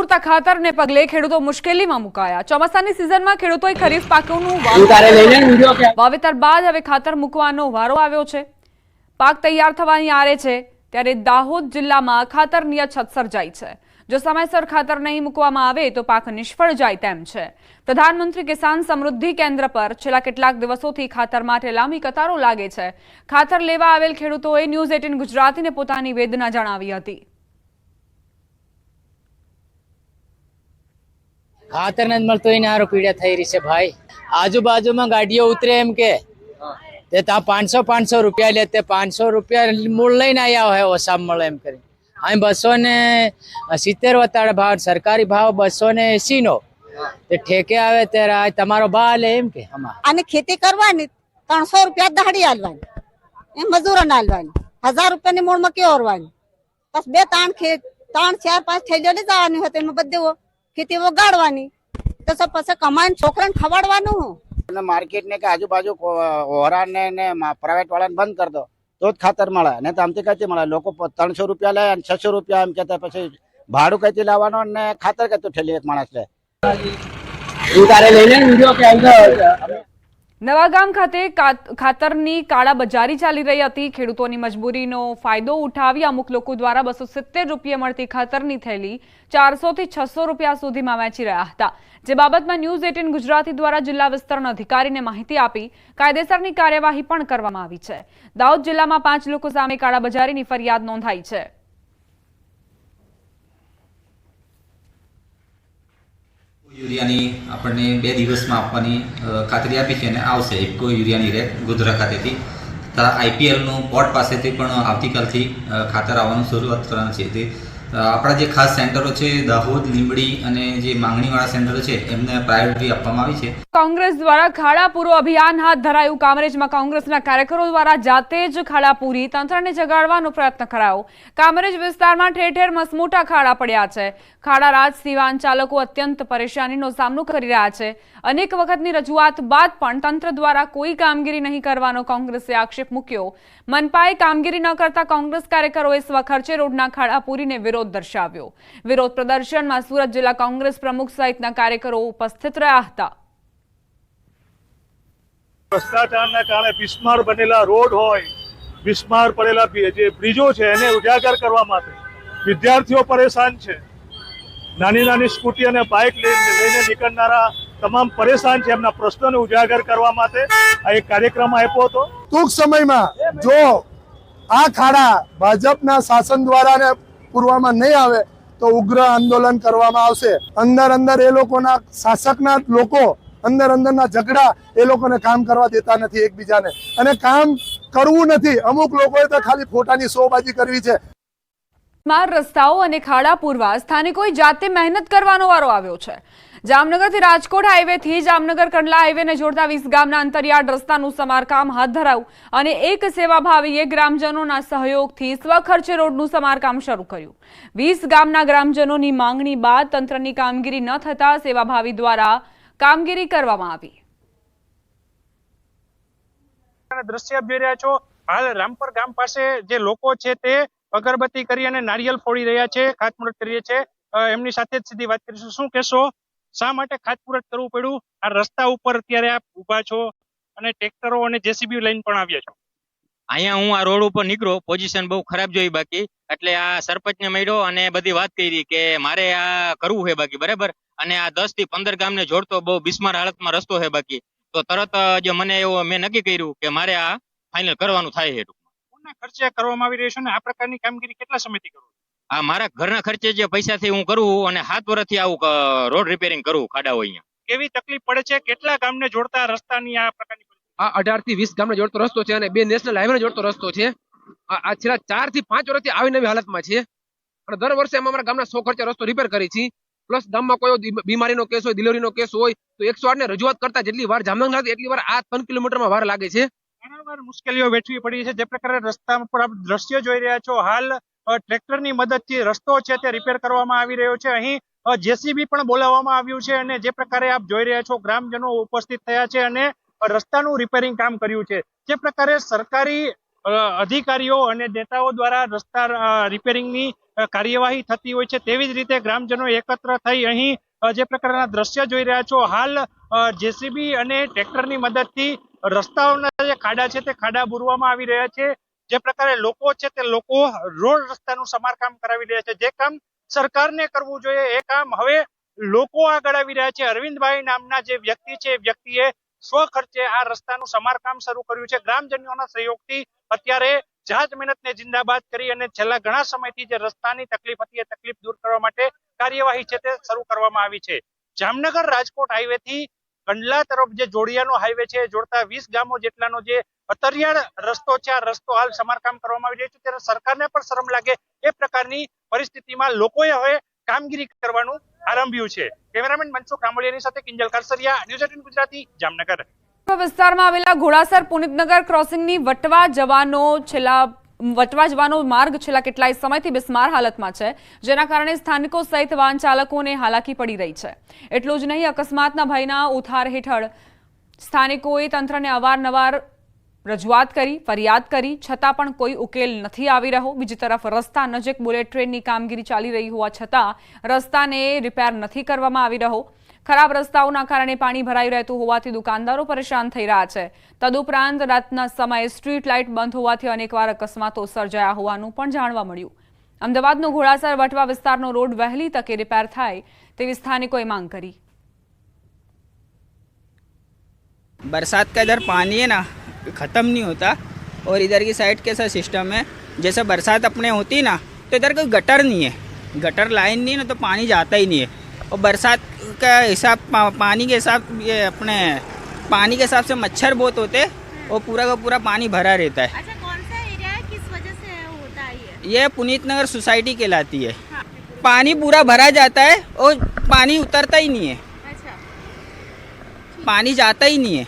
પૂરતા ખાતરને પગલે ખેડૂતો મુશ્કેલીમાં મુકાયા। ચોમાસાની સિઝનમાં ખેડૂતોએ ખરીફ પાકોનું વાવેતર બાદ હવે ખાતર મૂકવાનો વારો આવ્યો છે। પાક તૈયાર થવાની આરે છે ત્યારે દાહોદ જિલ્લામાં ખાતરની અછત સર્જાઈ છે। જો સમયસર ખાતર નહીં મૂકવામાં આવે તો પાક નિષ્ફળ જાય તેમ છે। પ્રધાનમંત્રી કિસાન સમૃદ્ધિ કેન્દ્ર પર છેલ્લા કેટલાક દિવસોથી ખાતર માટે લાંબી કતારો લાગે છે। ખાતર લેવા આવેલ ખેડૂતોએ ન્યૂઝ 18 ગુજરાતીને પોતાની વેદના જણાવી હતી। ખાતર નથી મળતો એને આરો પીડા થઈ રહી છે ભાઈ। આજુબાજુમાં ગાડીઓ ઉતરે એમ કે તે ત્યાં 500 રૂપિયા લેતે 500 રૂપિયા મૂળ લઈને આવ્યા હોય ઓછા મળે એમ કરી। અહીં 270 વતાડે ભાવ, સરકારી ભાવ 280 નો। તે ઠેકે આવે ત્યારે તમારો ભાવ લે એમ કે આને ખેતી કરવાની 300 રૂપિયા દહાડી આલવાની, એમ મજૂરોને આલવાની, 1000 રૂપિયાની મૂળમાં કેવો ઓરવાની। બસ 2 3 4 5 થેલીઓ લઈ જવાની હોય એમાં બધું ખેતી વગાડવાની, તો પછી કમાઈને છોકરાને ખવાડવાનું હું। માર્કેટ ને કે આજુબાજુ ઓરા ને પ્રાઇવેટ વાળાને બંધ કરી દો તો જ ખાતર મળે, ને તો આમથી કઈથી મળે। લોકો 300 રૂપિયા લે અને 600 રૂપિયા એમ કહેતા, પછી ભાડું કઈથી લાવવાનું ને ખાતર કઈથી ઠેલી એક માણસ લે। નવાગામ ખાતે ખાતરની કાળાબજારી ચાલી રહી હતી। ખેડૂતોની મજબૂરીનો ફાયદો ઉઠાવી અમુક લોકો દ્વારા 270 રૂપિયા મળતી ખાતરની થેલી 400 થી 600 રૂપિયા સુધીમાં વેચી રહ્યા હતા। જે બાબતમાં ન્યૂઝ 18 ગુજરાતી દ્વારા જિલ્લા વિસ્તરણ અધિકારીને માહિતી આપી કાયદેસરની કાર્યવાહી પણ કરવામાં આવી છે। દાહોદ જિલ્લામાં 5 લોકો સામે કાળાબજારીની ફરિયાદ નોંધાઈ છે। યુરિયાની આપણને 2 દિવસમાં આપવાની ખાતરી આપી છે અને આવશે ઇફકો યુરિયાની રેક ગોધરા ખાતેથી તથા આઈપીએલનું પોર્ટ પાસેથી પણ આવતીકાલથી ખાતર આવવાનું શરૂઆત કરવાનું છે। તે આપણા જે ખાસ સેન્ટરો છે દાહોદ, લીંબડી અને જે માંગણીવાળા સેન્ટરો છે એમને પ્રાયોરિટી આપવામાં આવી છે। કોંગ્રેસ દ્વારા ખાડા પૂરો અભિયાન હાથ ધરાયું। કામરેજમાં કોંગ્રેસના કાર્યકરો દ્વારા જાતે જ ખાડા પૂરી તંત્રને જગાડવાનો પ્રયત્ન કરાયો। કામરેજ વિસ્તારમાં ઠેર ઠેર મસમોટા ખાડા પડ્યા છે। ખાડા રાજથી વાહન ચાલકો અત્યંત પરેશાનીનો સામનો કરી રહ્યા છે। અનેક વખતની રજૂઆત બાદ પણ તંત્ર દ્વારા કોઈ કામગીરી નહીં કરવાનો કોંગ્રેસે આક્ષેપ મૂક્યો। મનપાએ કામગીરી ન કરતા કોંગ્રેસ કાર્યકરોએ સ્વખર્ચે રોડના ખાડા પૂરીને વિરોધ દર્શાવ્યો। વિરોધ પ્રદર્શનમાં સુરત જિલ્લા કોંગ્રેસ પ્રમુખ સહિતના કાર્યકરો ઉપસ્થિત રહ્યા હતા। ભ્રષ્ટાચારના કારણે બિસ્માર બનેલા રોડ હોય, બિસ્માર પડેલા જે બ્રિજો છે એને ઉજાગર કરવા માટે વિદ્યાર્થીઓ પરેશાન છે। નાની નાની સ્કૂટી અને બાઇક લઈને નીકળનારા તમામ પરેશાન છે। એમના પ્રશ્નોને ઉજાગર કરવા માટે આ એક કાર્યક્રમ આપ્યો હતો। ટૂંક સમયમાં જો આ ખાડા ભાજપના શાસન દ્વારા પૂરવામાં નહીં આવે તો ઉગ્ર આંદોલન કરવામાં આવશે। અંદર એ લોકોના શાસકના લોકો અંદરના ઝઘડા એ લોકોને કામ કરવા દેતા નથી એકબીજાને, અને કામ કરવું નથી। અમુક લોકોએ તો ખાલી ફોટાની શોબાજી કરવી છે। રસ્તાઓ અને ખાડા પૂરવા સ્થાનિકોએ જાતે મહેનત કરવાનો વારો આવ્યો છે। જામનગરથી રાજકોટ હાઈવેથી જામનગર કંડલા હાઈવેને જોડતા 20 ગામના અંતરિયાળ રસ્તાનું સમારકામ હાથ ધરાયું અને એક સેવાભાવીએ ગ્રામજનોના સહયોગથી સ્વખર્ચે રોડનું સમારકામ શરૂ કર્યું। 20 ગામના ગ્રામજનોની માંગણી બાદ તંત્રની કામગીરી ન થતા સેવાભાવી દ્વારા કામગીરી કરવામાં આવી। દ્રશ્ય આપ જોઈ રહ્યા છો, હાલ રામપર ગામ પાસે જે લોકો છે તે અગરબત્તી કરી અને નારિયેલ ફોડી રહ્યા છે, ખાતમુહૂર્ત કરીએ છે। એમની સાથે જ સીધી વાત કરીશું। શું કહેશો, શા માટે ખાતમુહૂર્ત કરવું પડ્યું? આ રસ્તા ઉપર અત્યારે આપ ઉભા છો અને ટ્રેક્ટરો અને જેસીબી લઈને પણ આવ્યા છો। અહીંયા હું આ રોડ ઉપર નીકળ્યો, પોઝિશન બહુ ખરાબ જોઈ બાકી, એટલે આ સરપંચને મળ્યો અને બધી વાત કરી કે મારે આ કરવું છે બાકી, બરાબર। અને આ 10 થી 15 ગામને જોડતો બહુ બિસ્માર હાલતમાં રસ્તો છે બાકી, તો તરત જ મને એવું મેં નક્કી કર્યું કે મારે આ ફાઇનલ કરવાનું થાય છે। કોના ખર્ચે કરવામાં આવી રહ્યું છે અને આ પ્રકારની કામગીરી કેટલા સમયથી કરો? આ મારા ઘરના ખર્ચે જે પૈસાથી હું કરું અને 7 વર્ષથી આવું રોડ રિપેરિંગ કરું ખાડાઓ અહીંયા। કેવી તકલીફ પડે છે? કેટલા ગામને જોડતા રસ્તાની આ પ્રકારની? આ 18 થી 20 ગામને જોડતો રસ્તો છે અને 2 નેશનલ હાઈવે જોડતો રસ્તો છે। આ છેલ્લા 4 થી 5 વર્ષથી આવી નવી હાલતમાં છે અને દર વર્ષે અમે અમારા ગામના 100 ખર્ચે રસ્તો રિપેર કરી છીએ। પ્લસ ગામમાં કોઈ બીમારીનો કેસ હોય, ડિલિવરીનો કેસ હોય તો 108 ને રજૂઆત કરતા જેટલી વાર જામનગર લાગે એટલી વાર આ 3 કિલોમીટરમાં વાર લાગે છે। ઘણીવાર મુશ્કેલીઓ વેઠવી પડી છે। જે પ્રકારે રસ્તા પર આપ દ્રશ્ય જોઈ રહ્યા છો, હાલ ટ્રેક્ટરની મદદથી રસ્તો છે તે રિપેર કરવામાં આવી રહ્યો છે। અહીં જેસીબી પણ બોલાવવામાં આવ્યું છે અને જે પ્રકારે આપ જોઈ રહ્યા છો ગ્રામજનો ઉપસ્થિત થયા છે અને રસ્તાનું રિપેરિંગ કામ કર્યું છે। જે પ્રકારે સરકારી અધિકારીઓ અને નેતાઓ દ્વારા રસ્તા રિપેરિંગની કાર્યવાહી થતી હોય છે, તેવી જ રીતે ગ્રામજનો એકત્ર થઈ અહીં જે પ્રકારના દ્રશ્ય જોઈ રહ્યા છો, હાલ જેસીબી અને ટ્રેક્ટરની મદદથી રસ્તાઓના જે ખાડા છે તે ખાડા બુરવામાં આવી રહ્યા છે. જે પ્રકારે લોકો છે તે લોકો રોડ રસ્તાનું સમારકામ કરાવી રહ્યા છે. જે કામ સરકારને કરવું જોઈએ એ કામ હવે લોકો આગળ આવી રહ્યા છે. અરવિંદભાઈ નામના જે વ્યક્તિ છે, વ્યક્તિએ સ્વખર્ચે આ રસ્તાનું સમારકામ શરૂ કર્યું છે. ગ્રામજનોના સહયોગથી અત્યારે જાત મહેનતને જિંદાબાદ કરી અને છેલ્લા ઘણા સમયથી જે રસ્તાની તકલીફ હતી એ તકલીફ દૂર કરવા માટે કાર્યવાહી છે તે શરૂ કરવામાં આવી છે. જામનગર રાજકોટ હાઈવે થી કંડલા તરફ જે જોડિયાનો હાઈવે છે, જોડતા 20 ગામો જેટલાનો જે અતરિયાળ રસ્તો છે, આ રસ્તો હાલ સમારકામ કરવામાં આવી રહ્યો છે. ત્યારે સરકારને પણ શરમ લાગે એ પ્રકારની પરિસ્થિતિમાં લોકોએ હવે કામગીરી કરવાનું આરંભ્યું છે. કેમેરામેન મનસુખ રામોલિયાની સાથે કિંજલ કરસરિયા, ન્યૂઝ 18 ગુજરાતી, જામનગર. વિસ્તારમાં આવેલા ઘોડાસર પુનિતનગર ક્રોસિંગની વટવા જવાનો માર્ગ છેલ્લા કેટલાય સમયથી બિસ્માર હાલતમાં છે, જેના કારણે સ્થાનિકો સહિત વાહન ચાલકોને હાલાકી પડી રહી છે. એટલું જ નહીં, અકસ્માતના ભયના ઉથાર હેઠળ સ્થાનિકોએ તંત્રને અવારનવાર રજૂઆત કરી, ફરિયાદ કરી, છતાં પણ કોઈ ઉકેલ નથી આવી રહ્યો. બીજી તરફ રસ્તા નજીક બુલેટ ટ્રેનની કામગીરી ચાલી રહી હોવા છતાં રસ્તાને રિપેર નથી કરવામાં આવી રહ્યો. ખરાબ રસ્તાઓના કારણે પાણી ભરાઈ રહેતું હોવાથી દુકાનદારો પરેશાન થઈ રહ્યા છે. તદુપરાંત રાતના સમયે સ્ટ્રીટ લાઇટ બંધ હોવાથી અનેકવાર અકસ્માતો સર્જાયા હોવાનું પણ જાણવા મળ્યું. અમદાવાદનો ઘોડાસર વટવા વિસ્તારનો રોડ વહેલી તકે રિપેર થાય તેવી સ્થાનિકોએ માંગ કરી. बरसात का इधर पानी है ना ख़त्म नहीं होता और इधर की साइड कैसा सिस्टम है, जैसे बरसात अपने होती ना तो इधर कोई गटर नहीं है, गटर लाइन नहीं है ना तो पानी जाता ही नहीं है. और बरसात का हिसाब पानी के हिसाब ये अपने पानी के हिसाब से मच्छर बहुत होते और पूरा का पूरा पानी भरा रहता है. अच्छा, कौन सा एरिया है, किस वजह से होता है ये पुनीत नगर सोसाइटी कहलाती है. पानी पूरा भरा जाता है और पानी उतरता ही नहीं है. अच्छा, पानी जाता ही नहीं है.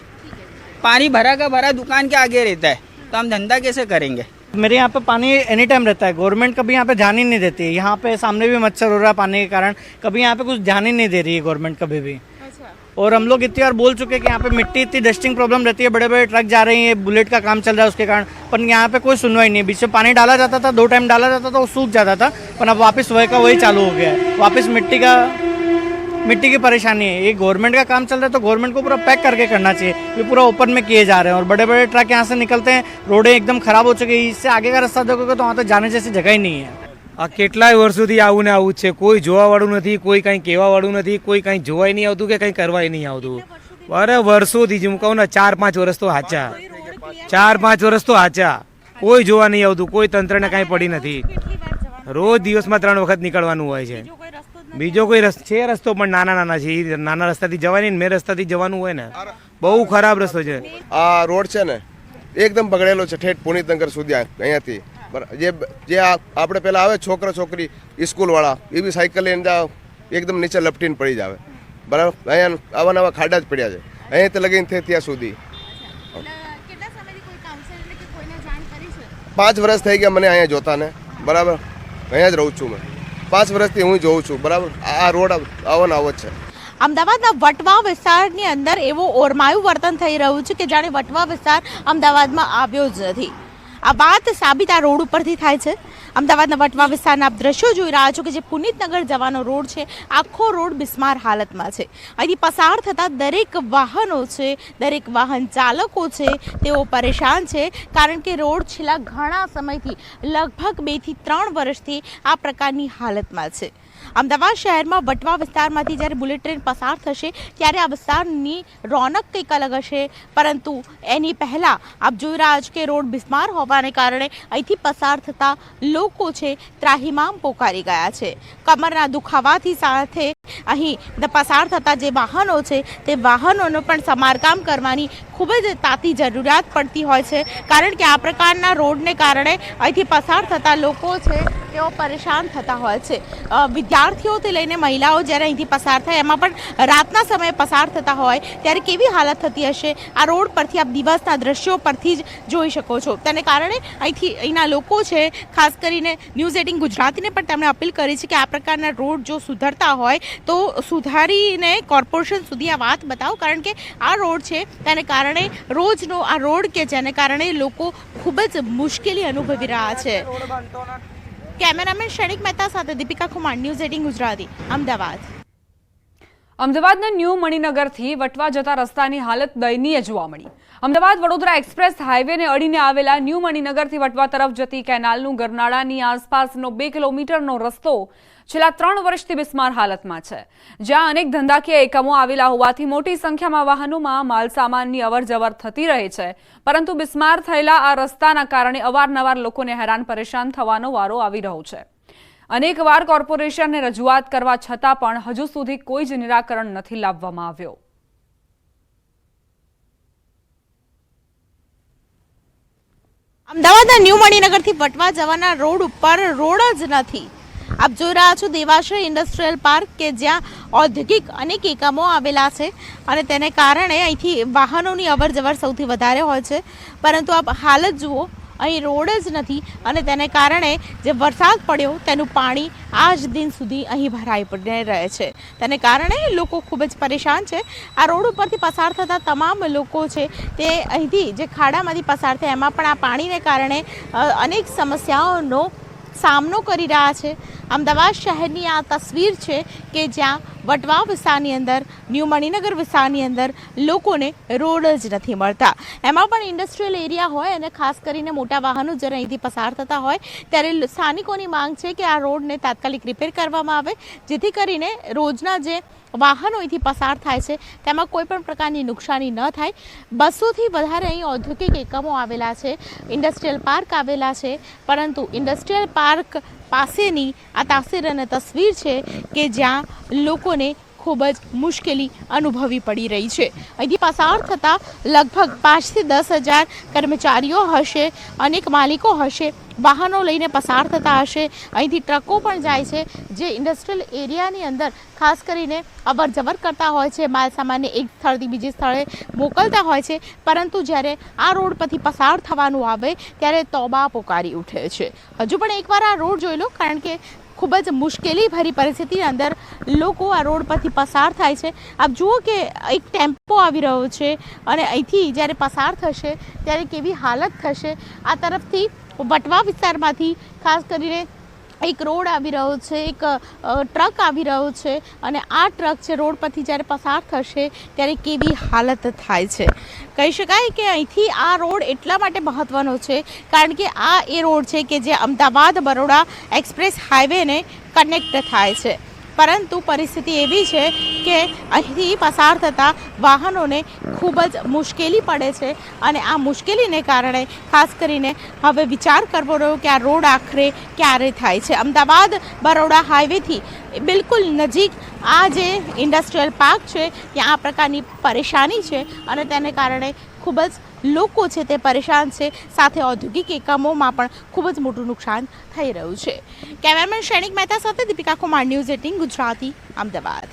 पानी भरा का भरा दुकान के आगे रहता है, तो हम धंधा कैसे करेंगे. मेरे यहाँ पे पानी एनी टाइम रहता है, गवर्नमेंट कभी यहाँ पे ध्यान ही नहीं देती है. यहाँ पे सामने भी मच्छर हो रहा है पानी के कारण, कभी यहाँ पे कुछ ध्यान ही नहीं दे रही है गवर्नमेंट कभी भी. अच्छा, और हम लोग इतनी बार बोल चुके हैं कि यहाँ पे मिट्टी इतनी डस्टिंग प्रॉब्लम रहती है, बड़े बड़े ट्रक जा रही हैं, बुलेट का काम चल रहा है उसके कारण, पर यहाँ पे कोई सुनवाई नहीं है. बीच में पानी डाला जाता था, 2 टाइम डाला जाता था, वो सूख जाता था, पर अब वापस वही का वही चालू हो गया है. वापस मिट्टी की परेशानी है. ये गवर्नमेंट का काम चल रहा है तो गवर्नमेंट को पूरा पैक करके करना चाहिए. ये पूरा ओपन में किए जा रहे हैं और बड़े बड़े ट्रक यहाँ से निकलते हैं, रोडें एकदम खराब हो चुकी है. इससे आगे का रास्ता देखोगे तो वहाँ तो जाने जैसी जगह ही नहीं है. આ કેટલાય વર્ષોથી આવું ને આવું જ છે, કોઈ જોવાવાળું નથી, કોઈ કંઈ કહેવાવાળું નથી, કોઈ કંઈ જોવાય નહીં આવતું કે કંઈ કરવાય નહીં આવતું. અરે વર્ષોથી જ હું કહું ને 4-5 વર્ષ તો હાચા, 4-5 વર્ષ તો હાચા, કોઈ જોવા નહીં આવતું, કોઈ તંત્રને કાંઈ પડી નથી. રોજ દિવસમાં 3 વખત નીકળવાનું હોય છે. બીજો કોઈ છે રસ્તો પણ નાના છે, એ નાના રસ્તાથી જવાય નહીં, મેં રસ્તાથી જવાનું હોય ને, બહુ ખરાબ રસ્તો છે. આ રોડ છે ને એકદમ બગડેલો છે, ઠેઠ પુનિતનગર સુધી અહીંયાથી. જે આપણે પેલા આવે છોકરા છોકરી સ્કૂલ વાળા એ બી સાયકલ લઈને એકદમ નીચે લપટીને પડી જાવે. બરાબર, અહીંયા આવા નવા ખાડા જ પડ્યા છે અહીંયાથી લગીને ત્યાં સુધી. 5 વર્ષ થઈ ગયા મને અહીંયા જોતા ને. બરાબર, અહીંયા જ રહું છું મેં, 5 વર્ષથી હું જોઉં છું. બરાબર, આ રોડ આવો ને આવો જ છે. અમદાવાદના વટવા વિસ્તારની અંદર એવું ઓરમાયું વર્તન થઈ રહ્યું છે કે જાણે વટવા વિસ્તાર અમદાવાદમાં આવ્યો જ નથી. આ વાત સાબિત આ રોડ ઉપરથી થાય છે. અમદાવાદના વટવા વિસ્તારના આપ દ્રશ્યો જોઈ રહ્યા છો કે જે પુનિતનગર જવાનો રોડ છે, આખો રોડ બિસ્માર હાલતમાં છે. અહીંથી પસાર થતા દરેક વાહનો છે, દરેક વાહન ચાલકો છે, તેઓ પરેશાન છે, કારણ કે રોડ છેલ્લા ઘણા સમયથી લગભગ 2 થી 3 વર્ષથી આ પ્રકારની હાલતમાં છે. અમદાવાદ શહેરમાં વટવા વિસ્તારમાંથી જ્યારે બુલેટ ટ્રેન પસાર થશે ત્યારે આ વિસ્તારની રોનક કંઈક અલગ હશે, પરંતુ એની પહેલાં આપ જોઈ રહ્યા છો કે રોડ બિસ્માર હોવાને કારણે અહીંથી પસાર થતા લોકો છે ત્રાહિમામ પોકારી ગયા છે. કમરના દુખાવાથી સાથે અહીં પસાર થતા જે વાહનો છે તે વાહનોનું પણ સમારકામ કરવાની ખૂબ જ તાતી જરૂરિયાત પડતી હોય છે, કારણ કે આ પ્રકારના રોડને કારણે અહીંથી પસાર થતા લોકો છે તેઓ પરેશાન થતા હોય છે. વિદ્યાર્થીઓથી લઈને મહિલાઓ જ્યારે અહીંથી પસાર થાય, એમાં પણ રાતના સમયે પસાર થતા હોય ત્યારે કેવી હાલત થતી હશે આ રોડ પરથી આપ દિવસના દ્રશ્યો પરથી જ જોઈ શકો છો. તેને કારણે અહીંના લોકો છે, ખાસ કરીને ન્યૂઝ 18 ગુજરાતીને પણ તેમણે અપીલ કરી છે કે આ પ્રકારના રોડ જો સુધરતા હોય તો સુધારીને કોર્પોરેશન સુધી આ વાત બતાવો, કારણ કે આ રોડ છે તેને કારણે રોજનો આ રોડ કે જેને કારણે લોકો ખૂબ જ મુશ્કેલી અનુભવી રહ્યા છે. કેમેરામેન ક્ષણિક મહેતા સાથે દીપિકા કુમાર, ન્યૂઝ 18 ગુજરાતી, અમદાવાદ. અમદાવાદના ન્યૂ મણિનગરથી વટવા જતા રસ્તાની હાલત દયનીય જોવા મળી. અમદાવાદ વડોદરા એક્સપ્રેસ હાઈવેને અડીને આવેલા ન્યૂ મણિનગરથી વટવા તરફ જતી કેનાલનું ગરનાળાની આસપાસનો 2 કિલોમીટરનો રસ્તો છેલ્લા 3 વર્ષથી બિસ્માર હાલતમાં છે, જ્યાં અનેક ધંધાકીય એકમો આવેલા હોવાથી મોટી સંખ્યામાં વાહનોમાં માલસામાનની અવરજવર થતી રહે છે. પરંતુ બિસ્માર થયેલા આ રસ્તાના કારણે અવારનવાર લોકોને હેરાન પરેશાન થવાનો વારો આવી રહ્યો છે. અનેકવાર કોર્પોરેશનને રજૂઆત કરવા છતાં પણ હજુ સુધી કોઈ જ નિરાકરણ નથી લાવવામાં આવ્યો. અમદાવાદના ન્યૂ મણિનગરથી વટવા જવાના રોડ ઉપર રોડ જ નથી. આપ જોઈ રહ્યા છો દેવાશ્રય ઇન્ડસ્ટ્રીયલ પાર્ક, કે જ્યાં ઔદ્યોગિક અનેક એકમો આવેલા છે અને તેને કારણે અહીંથી વાહનોની અવરજવર સૌથી વધારે હોય છે. પરંતુ આપ હાલત જુઓ, અહીં રોડ જ નથી અને તેને કારણે જે વરસાદ પડ્યો તેનું પાણી આજ દિન સુધી અહીં ભરાઈ પડીને રહે છે. તેને કારણે લોકો ખૂબ જ પરેશાન છે. આ રોડ ઉપરથી પસાર થતા તમામ લોકો છે તે અહીંથી જે ખાડામાંથી પસાર થાય એમાં પણ આ પાણીને કારણે અનેક સમસ્યાઓનો સામનો કરી રહ્યા છે. અમદાવાદ શહેરની આ તસવીર છે કે જ્યાં વટવા વિસ્તારની અંદર, ન્યૂ મણિનગર વિસ્તારની અંદર લોકોને રોડ જ નથી મળતા. એમાં પણ ઇન્ડસ્ટ્રીયલ એરિયા હોય અને ખાસ કરીને મોટા વાહનો જ્યારે અહીંથી પસાર થતા હોય ત્યારે સ્થાનિકોની માંગ છે કે આ રોડને તાત્કાલિક રિપેર કરવામાં આવે, જેથી કરીને રોજના જે વાહનો અહીંથી પસાર થાય છે તેમાં કોઈ પણ પ્રકારની નુકસાની ન થાય. 200થી વધારે અહીં ઔદ્યોગિક એકમો આવેલા છે, ઇન્ડસ્ટ્રીયલ પાર્ક આવેલા છે, પરંતુ ઇન્ડસ્ટ્રીયલ પાર્ક પાસેની આ તાસીર અને તસવીર છે કે જ્યાં લોકોને ખૂબ જ મુશ્કેલી અનુભવી પડી રહી છે. અહીંથી પસાર થતા લગભગ 5 થી 10 હજાર કર્મચારીઓ હશે, અનેક માલિકો હશે, વાહનો લઈને પસાર થતા હશે. અહીંથી ટ્રકો પણ જાય છે જે ઇન્ડસ્ટ્રીયલ એરિયાની અંદર ખાસ કરીને અવર જવર કરતા હોય છે, માલ સામાનને એક સ્થળથી બીજે સ્થળે મોકલતા હોય છે. પરંતુ જ્યારે આ રોડ પરથી પસાર થવાનું આવે ત્યારે તોબા પોકારી ઉઠે છે. હજુ પણ એકવાર આ રોડ જોઈ લો, કારણ કે ખૂબ જ મુશ્કેલી ભરી પરિસ્થિતિની અંદર લોકો આ રોડ પરથી પસાર થાય છે. આપ જુઓ કે એક ટેમ્પો આવી રહ્યો છે અને અહીંથી જ્યારે પસાર થશે ત્યારે કેવી હાલત થશે. આ તરફથી વટવા વિસ્તારમાંથી ખાસ કરીને એક રોડ આવી રહ્યો છે, એક ટ્રક આવી રહ્યો છે અને આ ટ્રક છે રોડ પરથી જ્યારે પસાર થશે ત્યારે કેવી હાલત થાય છે. કહી શકાય કે અહીંથી આ રોડ એટલા માટે મહત્વનો છે કારણ કે આ એ રોડ છે કે જે અમદાવાદ બરોડા એક્સપ્રેસ હાઈવેને કનેક્ટ થાય છે. પરંતુ પરિસ્થિતિ એવી છે કે અહીંથી પસાર થતા વાહનોને ખૂબ જ મુશ્કેલી પડે છે અને આ મુશ્કેલીને કારણે ખાસ કરીને હવે વિચાર કરવો રહ્યો કે આ રોડ આખરે ક્યારે થાય છે. અમદાવાદ બરોડા હાઈવેથી બિલકુલ નજીક આ જે ઇન્ડસ્ટ્રીયલ પાર્ક છે ત્યાં આ પ્રકારની પરેશાની છે અને તેને કારણે ખૂબ જ લોકો છે તે પરેશાન છે. સાથે ઔદ્યોગિક એકમોમાં પણ ખૂબ જ મોટું નુકસાન થઈ રહ્યું છે. કેમેરામેન ક્ષણિક મહેતા સાથે દીપિકા કુમાર, ન્યૂઝ 18 ગુજરાતી, અમદાવાદ.